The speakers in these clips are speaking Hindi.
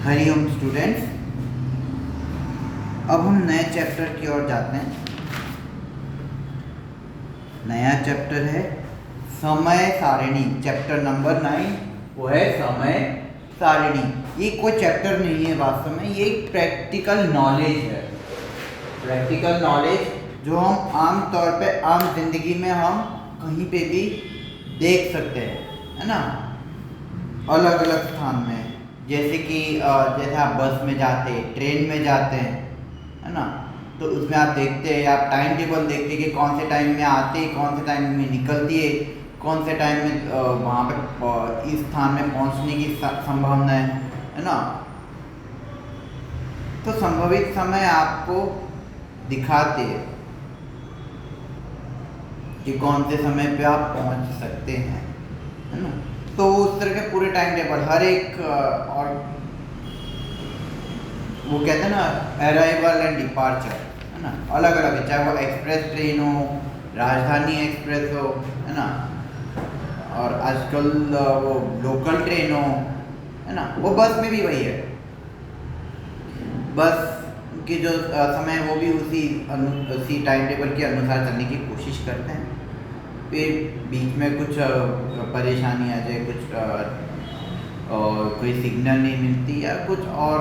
हरिओम स्टूडेंट्स, अब हम नए चैप्टर की ओर जाते हैं। नया चैप्टर है समय सारिणी। चैप्टर नंबर 9 वो है समय सारिणी। ये कोई चैप्टर नहीं है वास्तव में, ये एक प्रैक्टिकल नॉलेज है। प्रैक्टिकल नॉलेज जो हम आम तौर पे आम जिंदगी में हम कहीं पे भी देख सकते हैं, है ना, अलग अलग स्थान में। जैसे कि जैसे आप बस में जाते, ट्रेन में जाते हैं, है ना, तो उसमें आप देखते हैं, आप टाइम टेबल देखते हैं कि कौन से टाइम में आते हैं, कौन से टाइम में निकलती है, कौन से टाइम में वहाँ पे इस स्थान में पहुँचने की संभावना है ना। तो संभावित समय आपको दिखाते हैं कि कौन से समय पे आप पहुँच सकते हैं, है ना। तो उस तरह के पूरे टाइम टेबल हर एक और वो कहते हैं ना, अराइवल एंड डिपार्चर, है ना, अलग अलग है। चाहे वो एक्सप्रेस ट्रेन हो, राजधानी एक्सप्रेस हो, है ना, और आजकल वो लोकल ट्रेन हो, है ना, वो बस में भी वही है। बस की जो समय है वो भी उसी टाइम टेबल के अनुसार चलने की कोशिश करते हैं। फिर बीच में कुछ परेशानी आ जाए, कुछ कोई सिग्नल नहीं मिलती या कुछ और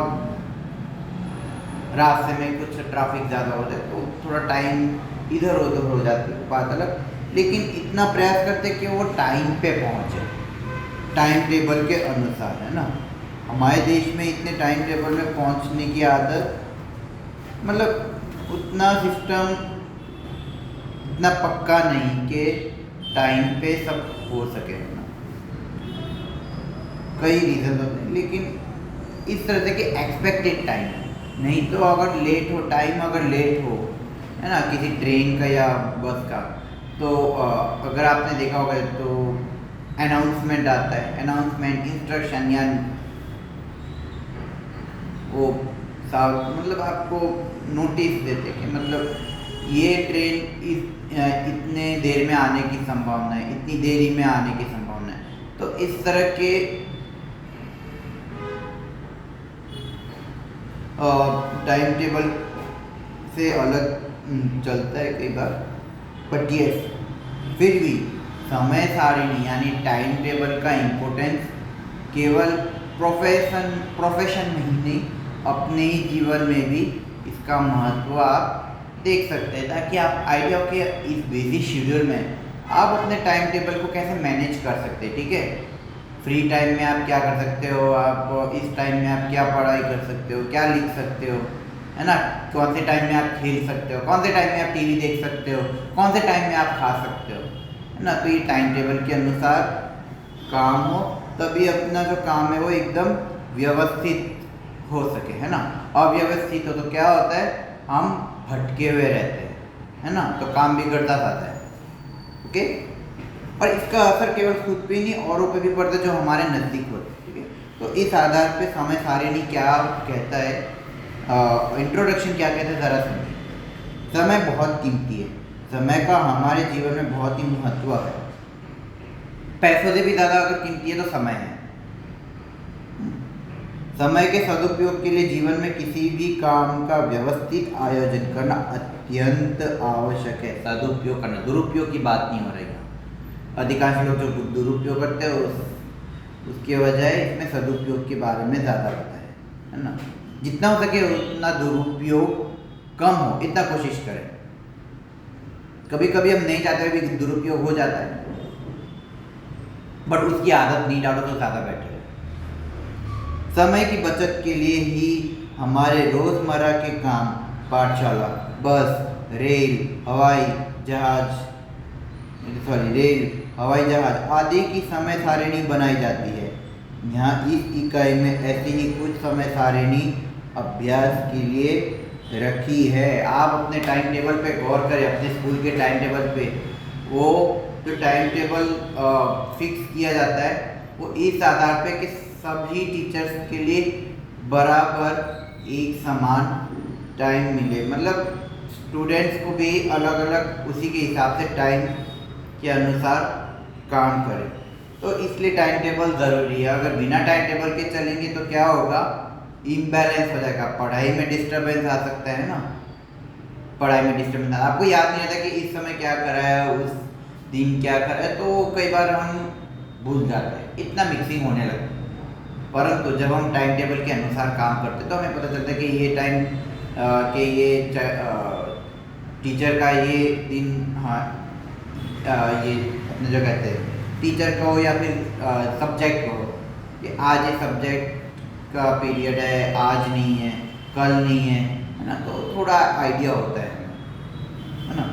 रास्ते में कुछ ट्रैफिक ज़्यादा हो जाए तो थोड़ा टाइम इधर उधर हो जाती है, बात अलग। लेकिन इतना प्रयास करते कि वो टाइम पे पहुँचे, टाइम टेबल के अनुसार, है ना। हमारे देश में इतने टाइम टेबल में पहुँचने की आदत, मतलब उतना सिस्टम इतना पक्का नहीं कि टाइम पे सब हो सके, है ना। कई रीज़न होते हैं, लेकिन इस तरह से कि एक्सपेक्टेड टाइम नहीं, तो अगर लेट हो, टाइम अगर लेट हो, है ना, किसी ट्रेन का या बस का, तो अगर आपने देखा होगा तो अनाउंसमेंट आता है, अनाउंसमेंट इंस्ट्रक्शन या वो मतलब आपको नोटिस देते कि मतलब ये ट्रेन इतने देर में आने की संभावना है, इतनी देरी में आने की संभावना है। तो इस तरह के टाइम टेबल से अलग चलता है कई बार, बट ये फिर भी समय सारिणी यानी टाइम टेबल का इम्पोर्टेंस केवल प्रोफेशन में ही नहीं, अपने ही जीवन में भी इसका महत्व आप देख सकते हैं, ताकि आप आइडिया हो कि इस बिजी शेड्यूल में आप अपने टाइम टेबल को कैसे मैनेज कर सकते हैं। ठीक है, फ्री टाइम में आप क्या कर सकते हो, आप इस टाइम में आप क्या पढ़ाई कर सकते हो, क्या लिख सकते हो, है ना, कौन से टाइम में आप खेल सकते हो, कौन से टाइम में आप टीवी देख सकते हो, कौन से टाइम में आप खा सकते हो, है ना। तो ये टाइम टेबल के अनुसार काम हो, तभी अपना जो काम है वो एकदम व्यवस्थित हो सके, है ना। अव्यवस्थित हो तो क्या होता है, हम भटके हुए रहते हैं, है ना, तो काम बिगड़ता जाता है। ओके, और इसका असर केवल खुद पे नहीं औरों पे भी पड़ता है जो हमारे नज़दीक होते हैं। ठीक है, तो इस आधार पे समय सारिणी क्या कहता है, इंट्रोडक्शन क्या कहता है, ज़रा सुनिए। समय बहुत कीमती है, समय का हमारे जीवन में बहुत ही महत्व है। पैसों से भी ज़्यादा अगर कीमती है तो समय है। समय के सदुपयोग के लिए जीवन में किसी भी काम का व्यवस्थित आयोजन करना अत्यंत आवश्यक है। सदुपयोग करना, दुरुपयोग की बात नहीं हो रही है। अधिकांश लोग जो दुरुपयोग करते हैं उसके बजाय इसमें सदुपयोग के बारे में ज़्यादा पता है ना। जितना हो सके उतना दुरुपयोग कम हो, इतना कोशिश करें। कभी कभी हम नहीं चाहते भी दुरुपयोग हो जाता है, बट उसकी आदत नहीं डालो तो ज़्यादा बेटर है। समय की बचत के लिए ही हमारे रोज़मर्रा के काम, पाठशाला, बस, रेल, हवाई जहाज आदि की समय सारिणी बनाई जाती है। यहाँ इस इकाई में ऐसी ही कुछ समय सारिणी अभ्यास के लिए रखी है। आप अपने टाइम टेबल पे गौर करें, अपने स्कूल के टाइम टेबल पे। वो जो टाइम टेबल फिक्स किया जाता है वो इस आधार पे कि सभी टीचर्स के लिए बराबर एक समान टाइम मिले, मतलब स्टूडेंट्स को भी अलग अलग उसी के हिसाब से टाइम के अनुसार काम करें। तो इसलिए टाइम टेबल ज़रूरी है। अगर बिना टाइम टेबल के चलेंगे तो क्या होगा, इम्बैलेंस हो जाएगा, पढ़ाई में डिस्टरबेंस आ सकता है ना, पढ़ाई में डिस्टर्बेंस आपको याद नहीं रहता कि इस समय क्या करा है, उस दिन क्या करा है, तो कई बार हम भूल जाते हैं, इतना मिक्सिंग होने लगता है। परंतु जब हम टाइम टेबल के अनुसार काम करते हैं तो हमें पता चलता है कि ये टाइम के ये टीचर का ये दिन, हाँ ये अपने जो कहते हैं टीचर का हो या फिर सब्जेक्ट को हो, कि आज ये सब्जेक्ट का पीरियड है, आज नहीं है, कल नहीं है ना, तो थोड़ा आइडिया होता है ना।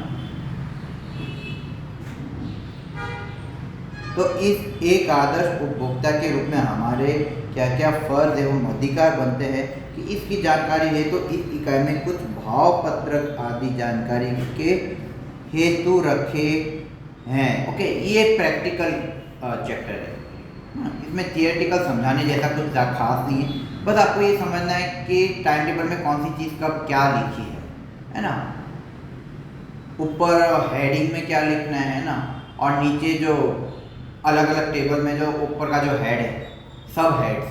तो इस एक आदर्श उपभोक्ता के रूप में हमारे क्या क्या फर्ज एवं अधिकार बनते हैं कि इसकी जानकारी है, तो इस इकाई में कुछ भाव पत्रक आदि जानकारी के हेतु रखे हैं। ओके, ये प्रैक्टिकल चैप्टर है, इसमें थियोरेटिकल समझाने जैसा कुछ खास नहीं है, बस आपको ये समझना है कि टाइम टेबल में कौन सी चीज़ कब क्या लिखी है ना, ऊपर हेडिंग में क्या लिखना है ना, और नीचे जो अलग अलग टेबल में जो ऊपर का जो हेड है, सब हेड्स,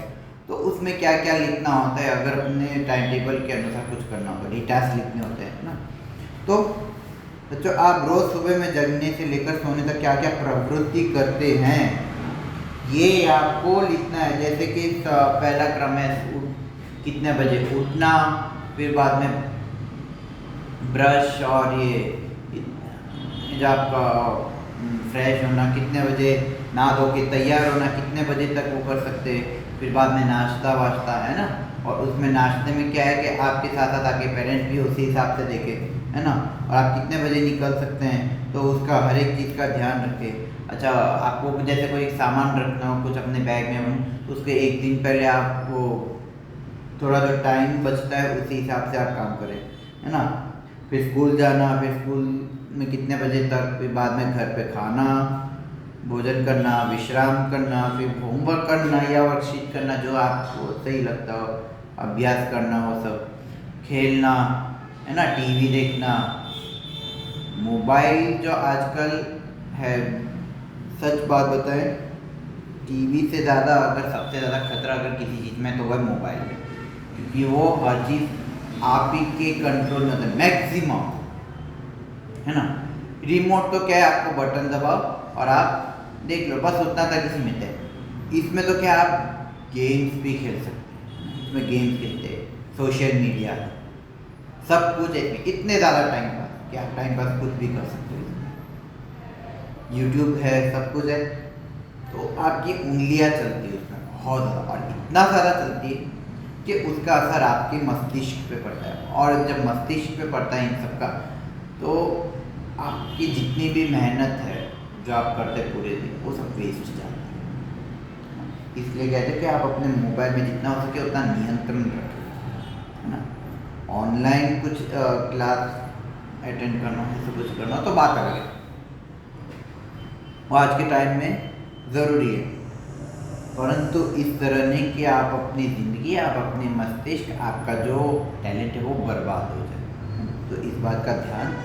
तो उसमें क्या क्या लिखना होता है अगर अपने टाइम टेबल के अनुसार कुछ करना होता है, डिटेल्स लिखने होते हैं ना। तो बच्चों, आप रोज़ सुबह में जगने से लेकर सोने तक क्या क्या प्रवृत्ति करते हैं, ये आपको लिखना है। जैसे कि पहला क्रम है कितने बजे उठना, फिर बाद में ब्रश और ये जब आपका फ्रेश होना, कितने बजे नहा धो के तैयार होना, कितने बजे तक वो कर सकते हैं, फिर बाद में नाश्ता वाश्ता है ना, और उसमें नाश्ते में क्या है कि आपके साथ साथ आपके पेरेंट्स भी उसी हिसाब से देखें, है ना, और आप कितने बजे निकल सकते हैं, तो उसका हर एक चीज़ का ध्यान रखें। अच्छा, आपको जैसे कोई सामान रखना हो कुछ अपने बैग में हो, तो उसके एक दिन पहले आप वो थोड़ा जो टाइम बचता है उसी हिसाब से आप काम करें, है ना। फिर स्कूल जाना, फिर स्कूल में कितने बजे तक, फिर बाद में घर पे खाना, भोजन करना, विश्राम करना, फिर होमवर्क करना या वर्कशीट करना जो आपको सही लगता हो, अभ्यास करना, वो सब, खेलना, है ना, टीवी देखना, मोबाइल जो आजकल है, सच बात बताएं, टीवी से ज़्यादा अगर सबसे ज़्यादा खतरा अगर किसी चीज़ में तो वह मोबाइल है, क्योंकि वो हर चीज़ आप ही के कंट्रोल में होता है मैक्सिमम, है ना। रिमोट तो क्या है, आपको बटन दबाओ और आप देख लो, बस उतना तक ही सीमित है। इसमें तो क्या आप गेम्स भी खेल सकते हैं, इसमें गेम्स खेलते हैं, सोशल मीडिया, सब कुछ है, इतने ज़्यादा टाइम पास, क्या टाइम पास कुछ भी कर सकते हो, यूट्यूब है, सब कुछ है, तो आपकी उंगलियां चलती है उसमें बहुत ज़्यादा, और इतना ज़्यादा चलती है कि उसका असर आपके मस्तिष्क पे पड़ता है, और जब मस्तिष्क पे पड़ता है इन सब का, तो आपकी जितनी भी मेहनत है जो आप करते हैं पूरे दिन, वो सब वेस्ट जाता है। इसलिए कहते हैं कि आप अपने मोबाइल में जितना हो सके उतना नियंत्रण रखें, है ना। ऑनलाइन कुछ क्लास अटेंड करना है, सब कुछ करना तो बात अलग है, वो आज के टाइम में ज़रूरी है, परंतु इस तरह नहीं कि आप अपनी ज़िंदगी, आप अपनी मस्तिष्क, आपका जो टैलेंट है वो बर्बाद हो जाए। तो इस बात का ध्यान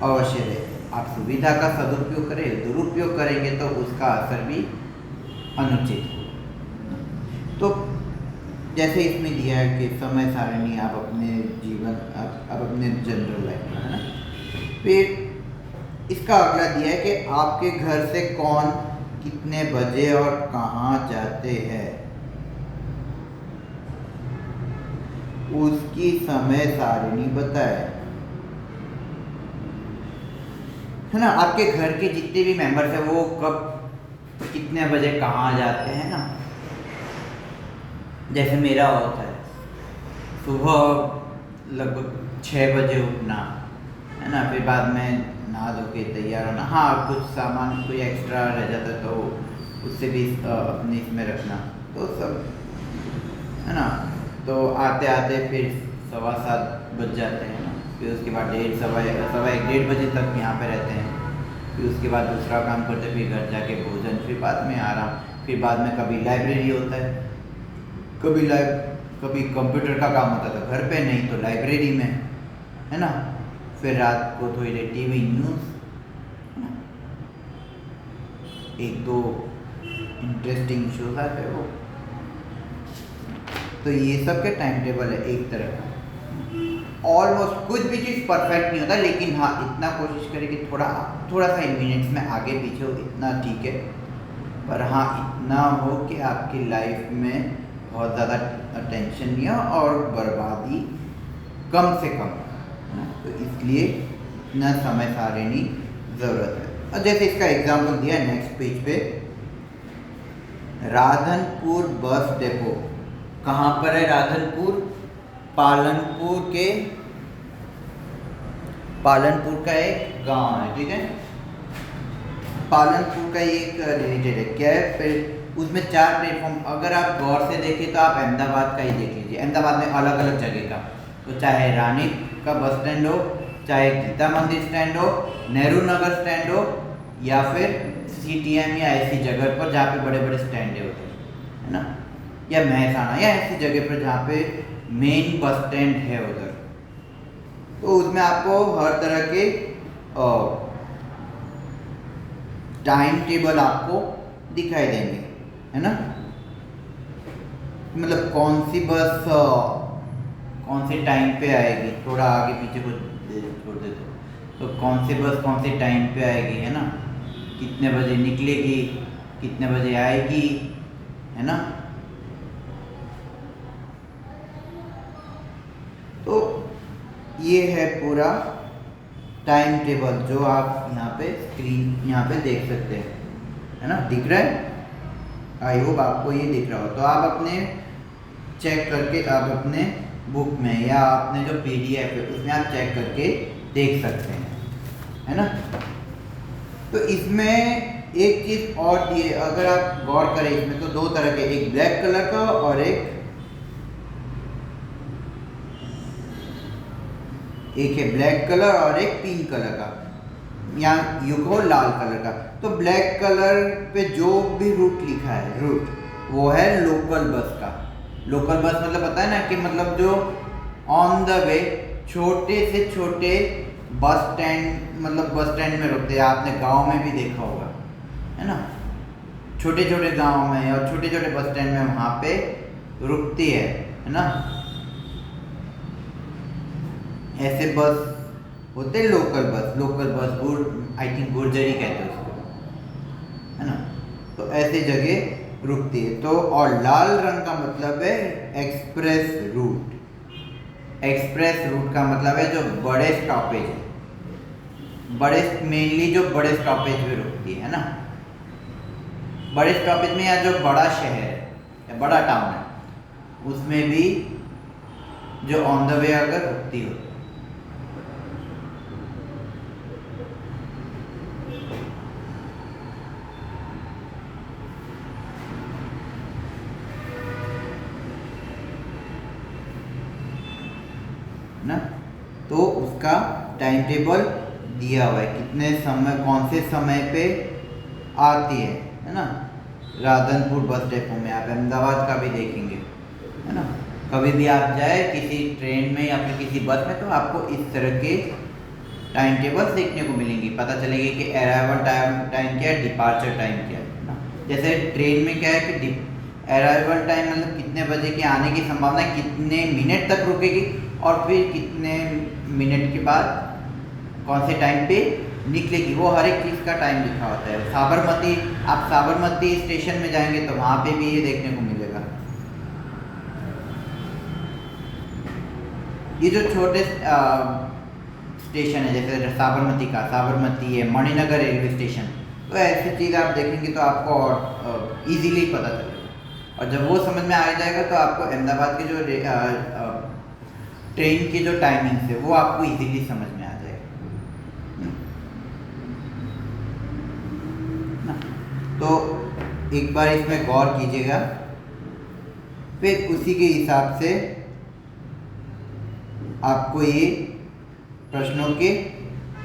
अवश्य रहे। आप सुविधा का सदुपयोग करें, दुरुपयोग करेंगे तो उसका असर भी अनुचित हो। तो जैसे इसमें दिया है कि समय सारणी आप अपने जीवन, आप अपने जनरल लाइफ में, है ना। फिर इसका अगला दिया है कि आपके घर से कौन कितने बजे और कहाँ जाते हैं, उसकी समय सारणी बताए, है ना। आपके घर के जितने भी मेंबर्स हैं वो कब कितने बजे कहाँ जाते हैं ना। जैसे मेरा होता है सुबह लगभग 6 बजे उठना, है ना, फिर बाद में नहा धो के तैयार होना, हाँ कुछ सामान कोई एक्स्ट्रा रह जाता है तो उससे भी अपने इसमें रखना, तो सब, है ना। तो आते आते फिर 7:15 बज जाते हैं ना, फिर उसके बाद 1:30 बजे तक यहाँ पे रहते हैं, फिर उसके बाद दूसरा काम करते, फिर घर जाके भोजन, फिर बाद में आराम, फिर बाद में कभी लाइब्रेरी होता है, कभी कंप्यूटर का काम होता था घर पे, नहीं तो लाइब्रेरी में, है ना। फिर रात को थोड़ी देर टीवी न्यूज़, है ना, 1-2 इंटरेस्टिंग शोज आते हैं वो, तो ये सब के टाइम टेबल है एक तरह का। ऑलमोस्ट कुछ भी चीज़ परफेक्ट नहीं होता, लेकिन हाँ इतना कोशिश करें कि थोड़ा सा इन मिनट्स में आगे पीछे हो, इतना ठीक है। पर हाँ इतना हो कि आपकी लाइफ में बहुत ज़्यादा टेंशन नहीं हो और बर्बादी कम से कम, है ना। तो इसलिए इतना समय सारिणी ज़रूरत है। और जैसे इसका एग्जाम्पल दिया है नेक्स्ट पेज पे, राधनपुर बस डिपो। कहाँ पर है राधनपुर? पालनपुर का एक गांव है, ठीक है। पालनपुर का एक रिलेटेड है, क्या है फिर उसमें 4 प्लेटफॉर्म, अगर आप गौर से देखें तो आप अहमदाबाद का ही देख लीजिए। अहमदाबाद में अलग अलग जगह का, तो चाहे रानी का बस स्टैंड हो, चाहे गीता मंदिर स्टैंड हो, नेहरू नगर स्टैंड हो, या फिर CTM या ऐसी जगह पर जहाँ पे बड़े बड़े स्टैंड है उधर, है ना, या महसाना या ऐसी जगह पर जहाँ पे मेन बस स्टैंड है उधर। तो उसमें आपको हर तरह के टाइम टेबल आपको दिखाई देंगे, है ना। मतलब कौन सी बस कौन से टाइम पे आएगी, थोड़ा आगे पीछे को छोड़ दे तो कौन सी बस कौन से टाइम पे आएगी, है ना, कितने बजे निकलेगी, कितने बजे आएगी, है ना। तो ये है पूरा टाइम टेबल जो आप यहाँ पे स्क्रीन यहाँ पे देख सकते हैं, है ना। दिख रहा है? आई होप आपको ये दिख रहा हो। तो आप अपने चेक करके आप अपने बुक में या आपने जो PDF है उसमें आप चेक करके देख सकते हैं, है ना। तो इसमें एक चीज़ और दी है, अगर आप गौर करें इसमें तो 2 तरह के, एक ब्लैक कलर का और एक है ब्लैक कलर और एक पिंक कलर का, या यूं कहो लाल कलर का। तो ब्लैक कलर पे जो भी रूट लिखा है, रूट वो है लोकल बस का। लोकल बस मतलब पता है ना कि मतलब जो ऑन द वे छोटे से छोटे बस स्टैंड, मतलब बस स्टैंड में रुकते हैं। आपने गांव में भी देखा होगा, है ना, छोटे छोटे गांव में और छोटे छोटे बस स्टैंड में वहाँ पे रुकती है ना। ऐसे बस होते local bus I think Gurjari कहते हैं उसको, है ना। तो ऐसे जगह रुकती है। तो और लाल रंग का मतलब है एक्सप्रेस रूट। एक्सप्रेस रूट का मतलब है जो बड़े स्टॉपेज है, मेनली जो बड़े स्टॉपेज में रुकती है ना, बड़े स्टॉपेज में, या जो बड़ा शहर है या बड़ा टाउन है उसमें भी जो ऑन द वे अगर रुकती हो। ना, तो उसका टाइम टेबल दिया हुआ है, कितने समय कौन से समय पे आती है ना। राधनपुर बस डिपो में आप अहमदाबाद का भी देखेंगे, है ना। कभी भी आप जाए किसी ट्रेन में या फिर किसी बस में तो आपको इस तरह के टाइम टेबल देखने को मिलेंगी। पता चलेगी कि अराइवल टाइम क्या है, डिपार्चर टाइम क्या है ना। जैसे ट्रेन में क्या है कि अराइवल टाइम मतलब कितने बजे के आने की संभावना है, कितने मिनट तक रुकेगी, और फिर कितने मिनट के बाद कौन से टाइम पे निकलेगी, वो हर एक चीज़ का टाइम लिखा होता है। साबरमती, आप साबरमती स्टेशन में जाएंगे तो वहाँ पे भी ये देखने को मिलेगा। ये जो छोटे स्टेशन है जैसे साबरमती है, मणिनगर रेलवे स्टेशन, तो ऐसी चीज़ आप देखेंगे तो आपको और ईजीली पता चलेगा। और जब वो समझ में आ जाएगा तो आपको अहमदाबाद के जो ट्रेन की जो टाइमिंग्स है वो आपको इजीली समझ में आ जाएगा ना। तो एक बार इसमें गौर कीजिएगा, फिर उसी के हिसाब से आपको ये प्रश्नों के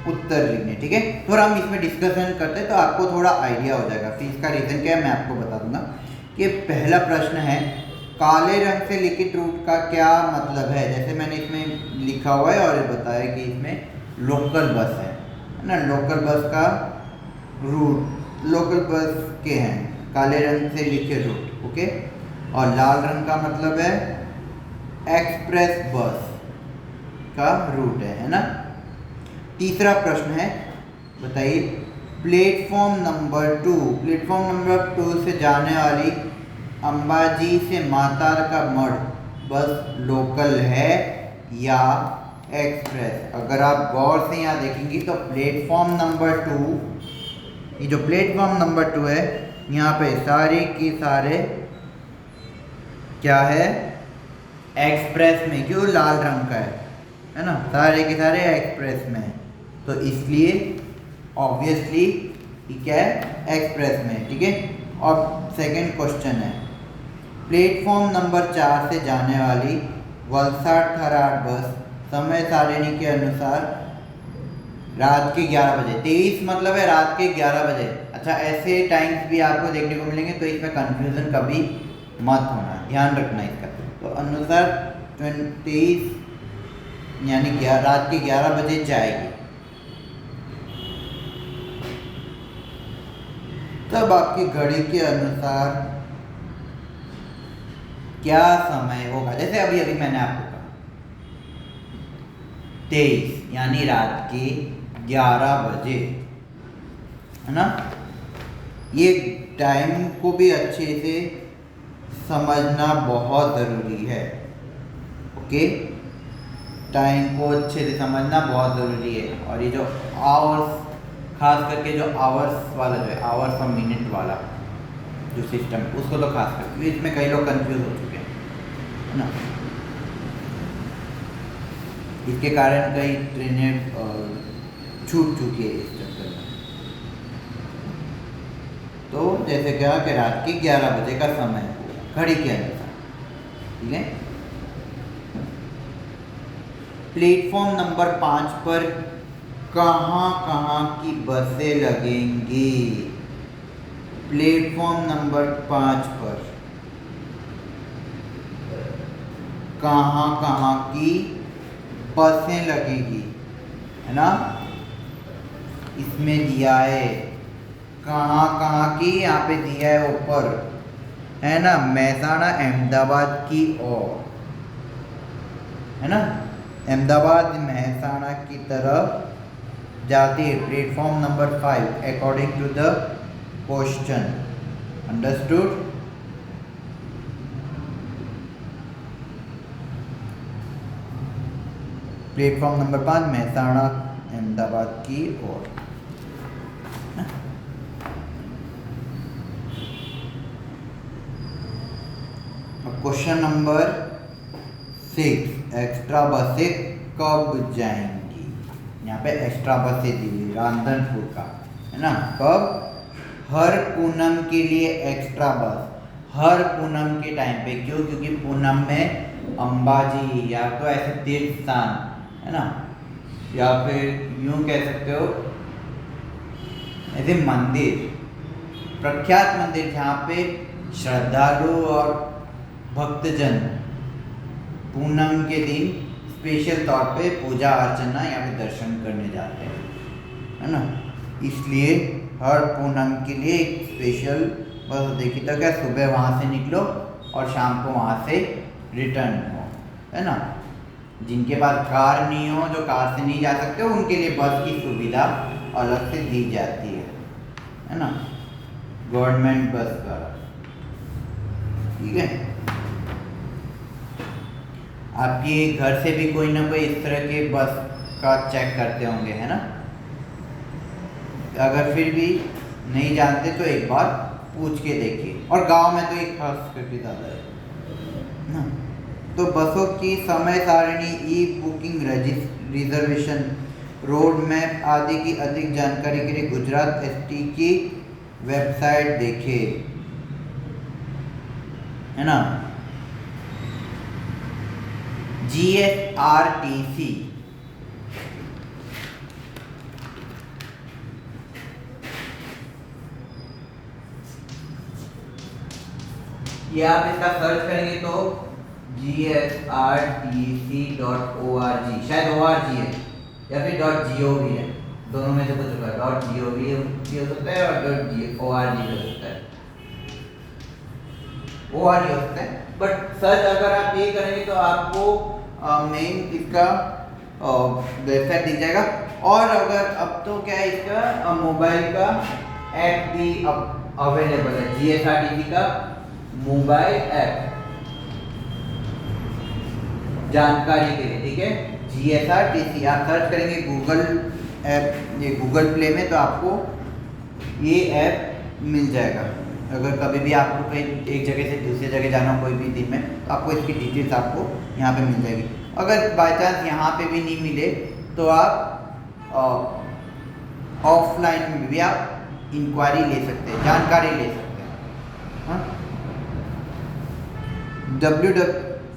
उत्तर लिखने, ठीक है। थोड़ा हम इसमें डिस्कशन करते हैं तो आपको थोड़ा आइडिया हो जाएगा। फिर इसका रीज़न क्या है मैं आपको बता दूंगा। कि पहला प्रश्न है, काले रंग से लिखित रूट का क्या मतलब है। जैसे मैंने इसमें लिखा हुआ है और बताया कि इसमें लोकल बस है ना। लोकल बस का रूट, लोकल बस के हैं काले रंग से लिखे रूट, ओके। और लाल रंग का मतलब है एक्सप्रेस बस का रूट है ना। तीसरा प्रश्न है, बताइए प्लेटफॉर्म नंबर 2 से जाने वाली अंबाजी से मातार का मठ बस लोकल है या एक्सप्रेस। अगर आप गौर से यहाँ देखेंगे तो प्लेटफॉर्म नंबर 2, ये जो प्लेटफॉर्म नंबर 2 है, यहाँ पे सारे के सारे क्या है, एक्सप्रेस में, क्यों, लाल रंग का है ना, सारे के सारे एक्सप्रेस में है, तो इसलिए ऑब्वियसली क्या है, एक्सप्रेस में। ठीक है। और सेकंड क्वेश्चन है, प्लेटफॉर्म नंबर 4 से जाने वाली वलसाड थराद बस समय सारिणी के अनुसार रात के 11 बजे, 23 मतलब है रात के 11 बजे। अच्छा, ऐसे टाइम्स भी आपको देखने को मिलेंगे, तो इसमें कंफ्यूजन कभी मत होना, ध्यान रखना इसका। तो अनुसार 23 यानी रात के 11 बजे जाएगी। तब आपकी घड़ी के अनुसार क्या समय होगा, जैसे अभी अभी मैंने आपको कहा 23 यानी रात के 11 बजे, है ना। ये टाइम को भी अच्छे से समझना बहुत ज़रूरी है। ओके, टाइम को अच्छे से समझना बहुत ज़रूरी है। और ये जो आवर्स, खास करके जो आवर्स वाला जो है, आवर्स और मिनट वाला जो सिस्टम, उसको तो खास करके इसमें कई लोग कंफ्यूज हो चुके हैं, है ना। इसके कारण कई ट्रेनें छूट चुकी है इस चक्कर में। तो जैसे कहा कि रात के 11 बजे का समय होगा घड़ी के अनुसार। ठीक है। प्लेटफॉर्म नंबर 5 पर कहाँ कहाँ की बसें लगेंगी? प्लेटफॉर्म नंबर 5 पर कहाँ कहाँ की बसें लगेगी, है ना। इसमें दिया है कहाँ कहाँ की, यहाँ पे दिया है ऊपर, है ना, महसाणा अहमदाबाद की ओर, है ना, अहमदाबाद महसाणा की तरफ जाती है platform number 5 according to the question. Understood. Platform number 5 Mehsana Ahmedabad की ओर। क्वेश्चन नंबर 6, एक्स्ट्रा बसें कब जाएंगी? यहाँ पे एक्स्ट्रा बसें दी हुई रामधनपुर का, है ना। कब? हर पूनम के लिए एक्स्ट्रा बस, हर पूनम के टाइम पे। क्यों? क्योंकि पूनम में अंबाजी या तो ऐसे तीर्थ स्थान, है ना, या फिर यूं कह सकते हो ऐसे मंदिर, प्रख्यात मंदिर जहाँ पे श्रद्धालु और भक्तजन पूनम के दिन स्पेशल तौर पे पूजा अर्चना या फिर दर्शन करने जाते हैं, है ना। इसलिए हर पूनम के लिए एक स्पेशल बस देखिए, तो क्या सुबह वहाँ से निकलो और शाम को वहाँ से रिटर्न हो, है ना। जिनके पास कार नहीं हो, जो कार से नहीं जा सकते, उनके लिए बस की सुविधा अलग से दी जाती है ना, गवर्नमेंट बस का। ठीक है। आपके घर से भी कोई ना कोई इस तरह के बस का चेक करते होंगे, है ना। अगर फिर भी नहीं जानते तो एक बार पूछ के देखिए, और गांव में तो एक खास करके ज़्यादा है ना। तो बसों की समय सारणी, ई बुकिंग, रिजर्वेशन, रोड मैप आदि की अधिक जानकारी के लिए गुजरात एसटी की वेबसाइट देखें, है ना। GSRTC ये आप इसका सर्च करेंगे तो GSRTC.org, शायद ORG है या फिर .gov है, दोनों में से कुछ होगा। .gov भी हो सकता है और .org भी हो सकता है। वो वाली हो सकता है। बट सर्च अगर आप ये करेंगे तो आपको मेन इसका वेबसाइट दिख जाएगा। और अगर अब तो क्या है, इसका मोबाइल का ऐप भी अवेलेबल है, GSRTC का मोबाइल ऐप जानकारी के लिए, ठीक है। GSRTC आप सर्च करेंगे गूगल ऐप, ये गूगल प्ले में, तो आपको ये ऐप मिल जाएगा। अगर कभी भी आपको कहीं एक जगह से दूसरी जगह जाना हो कोई भी दिन में, तो आपको इसकी डिटेल्स आपको यहाँ पे मिल जाएगी। अगर बाय चांस यहाँ पे भी नहीं मिले तो आप ऑफलाइन में भी आप इंक्वायरी ले सकते हैं, जानकारी ले सकते हैं। हाँ,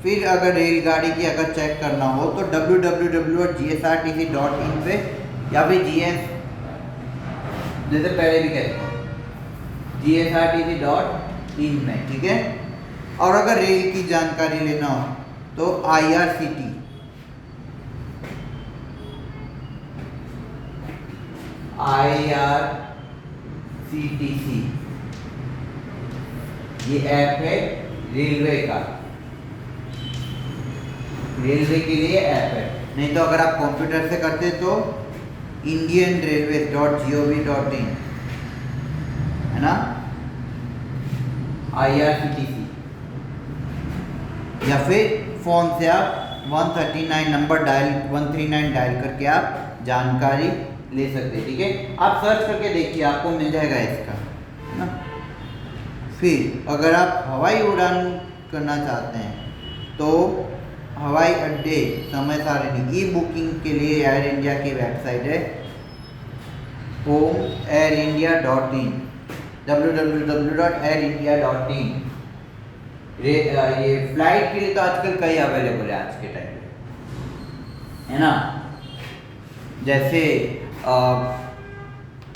फिर अगर रेलगाड़ी की अगर चेक करना हो तो www.gsrtc.in पे, या फिर जैसे पहले भी कहते हैं gsrtc.in में, ठीक है। और अगर रेल की जानकारी लेना हो तो IRCTC ये ऐप है रेलवे का, रेलवे के लिए ऐप है। नहीं तो अगर आप कंप्यूटर से करते तो indianrailways.gov.in है ना, IRCTC। या फिर फ़ोन से आप 139 नंबर डायल 139 डायल करके आप जानकारी ले सकते हैं, ठीक है। आप सर्च करके देखिए, आपको मिल जाएगा इसका, है ना। फिर अगर आप हवाई उड़ान करना चाहते हैं तो हवाई अड्डे समय सारणी ई बुकिंग के लिए एयर इंडिया की वेबसाइट है homairindia.in www.airindia.in। ये फ्लाइट के लिए तो आजकल कई अवेलेबल है आज के टाइम पे, है ना। जैसे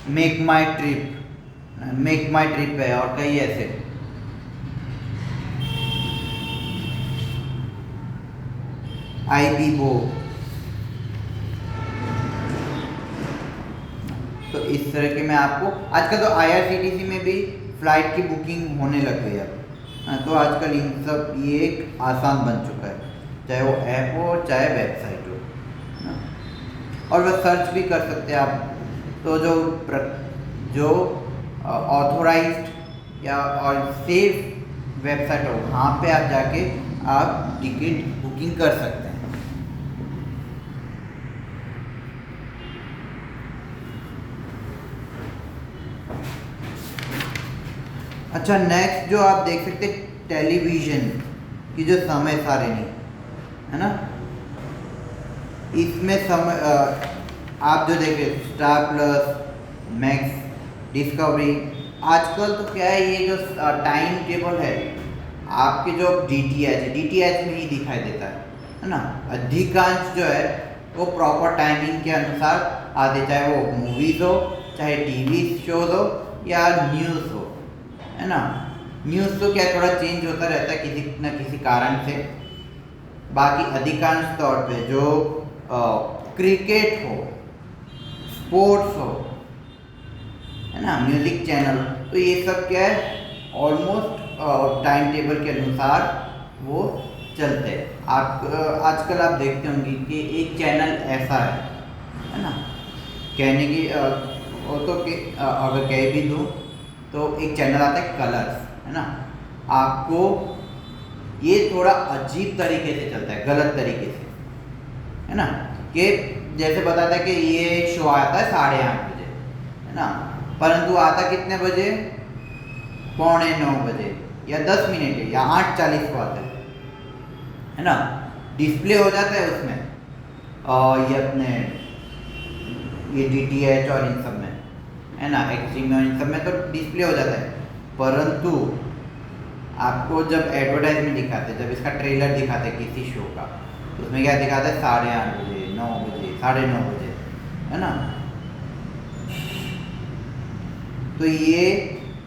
मेक माई ट्रिप है, और कई ऐसे। IBBO, तो इस तरह के मैं आपको आजकल तो IRCTC में भी फ्लाइट की बुकिंग होने लग गई है। तो आजकल इन सब ये एक आसान बन चुका है, चाहे वो ऐप हो चाहे वेबसाइट हो, और वह सर्च भी कर सकते हैं आप। तो जो ऑथोराइज्ड या और सेफ वेबसाइट हो, वहाँ पे आप जाके आप टिकट बुकिंग कर सकते हैं। अच्छा, नेक्स्ट जो आप देख सकते हैं टेलीविज़न की जो समय सारणी है ना, इसमें समय आप जो देख रहे स्टार प्लस, मैक्स, डिस्कवरी। आजकल तो क्या है, ये जो टाइम टेबल है आपके जो DTH में ही दिखाई देता है ना। अधिकांश जो है वो प्रॉपर टाइमिंग के अनुसार आते, चाहे वो मूवीज़ हो, चाहे TV शोज हो या न्यूज़ हो, है ना। न्यूज़ तो क्या थोड़ा चेंज होता रहता है किसी न किसी कारण से। बाकी अधिकांश तौर पे जो क्रिकेट हो, स्पोर्ट्स हो, है ना, म्यूज़िक चैनल, तो ये सब क्या है ऑलमोस्ट टाइम टेबल के अनुसार वो चलते हैं। आप आजकल आप देखते होंगे कि एक चैनल ऐसा है ना, कहने की वो तो अगर कह भी दूँ तो एक चैनल आता है कलर्स, है ना। आपको ये थोड़ा अजीब तरीके से चलता है, गलत तरीके से, है ना। कि जैसे बताता है कि ये शो आता है 8:30 बजे, है ना, परंतु आता कितने बजे, 8:45 बजे या 10 मिनट है या 8:40 को आता है ना। डिस्प्ले हो जाता है उसमें, और ये अपने ये DTH और इन सब में, है ना, एक्सट्रीम में, इन सब में तो डिस्प्ले हो जाता है। परंतु आपको जब एडवर्टाइजमेंट दिखाते हैं, जब इसका ट्रेलर दिखाते हैं किसी शो का, तो उसमें क्या दिखाता है 8:30 बजे, 9 बजे, 9:30 बजे, है ना। तो ये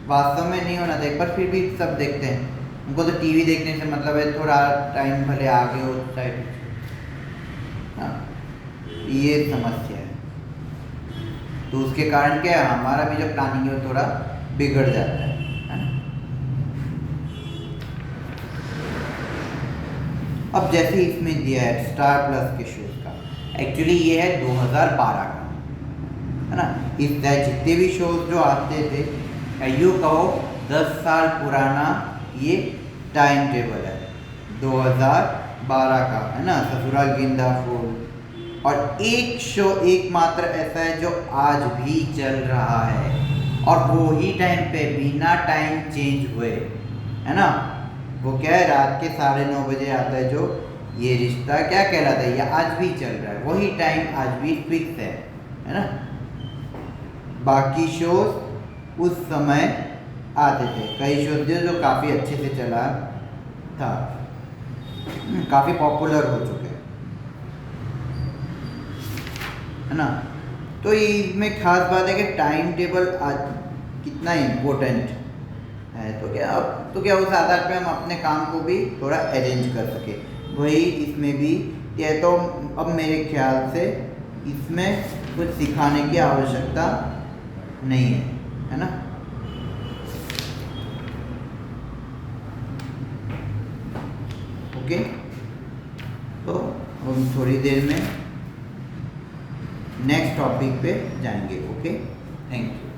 वास्तव में नहीं होना चाहिए, पर फिर भी सब देखते हैं। उनको तो टीवी देखने से मतलब है, थोड़ा टाइम भले आगे हो चाहे पीछे, हाँ, ये समस्या है। तो उसके कारण क्या है, हमारा भी जो प्लानिंग है वो थोड़ा बिगड़ जाता है ना। अब जैसे इसमें दिया है स्टार प्लस के शोज का, एक्चुअली ये है 2012 का, है ना। इस जितने भी शोज जो आते थे, यूँ कहो 10 साल पुराना ये टाइम टेबल है 2012 का, है ना। ससुराल गेंदा फूल, और एक शो एकमात्र ऐसा है जो आज भी चल रहा है, और वो ही टाइम पे बिना टाइम चेंज हुए, है ना। वो क्या है, रात के 9:30 बजे आता है, जो ये रिश्ता क्या कहलाता है, ये आज भी चल रहा है, वही टाइम आज भी फिक्स है ना। बाकी शोज उस समय आते थे, कई शोज थे जो काफ़ी अच्छे से चला था, काफ़ी पॉपुलर हो चुके हैं, है ना। तो ये इसमें खास बात है कि टाइम टेबल आज कितना इम्पोर्टेंट है, तो क्या उस आधार पे हम अपने काम को भी थोड़ा अरेंज कर सके, वही इसमें भी ये। तो अब मेरे ख्याल से इसमें कुछ सिखाने की आवश्यकता नहीं है ना। ओके, तो हम थोड़ी देर में नेक्स्ट टॉपिक पे जाएंगे। Okay, thank you.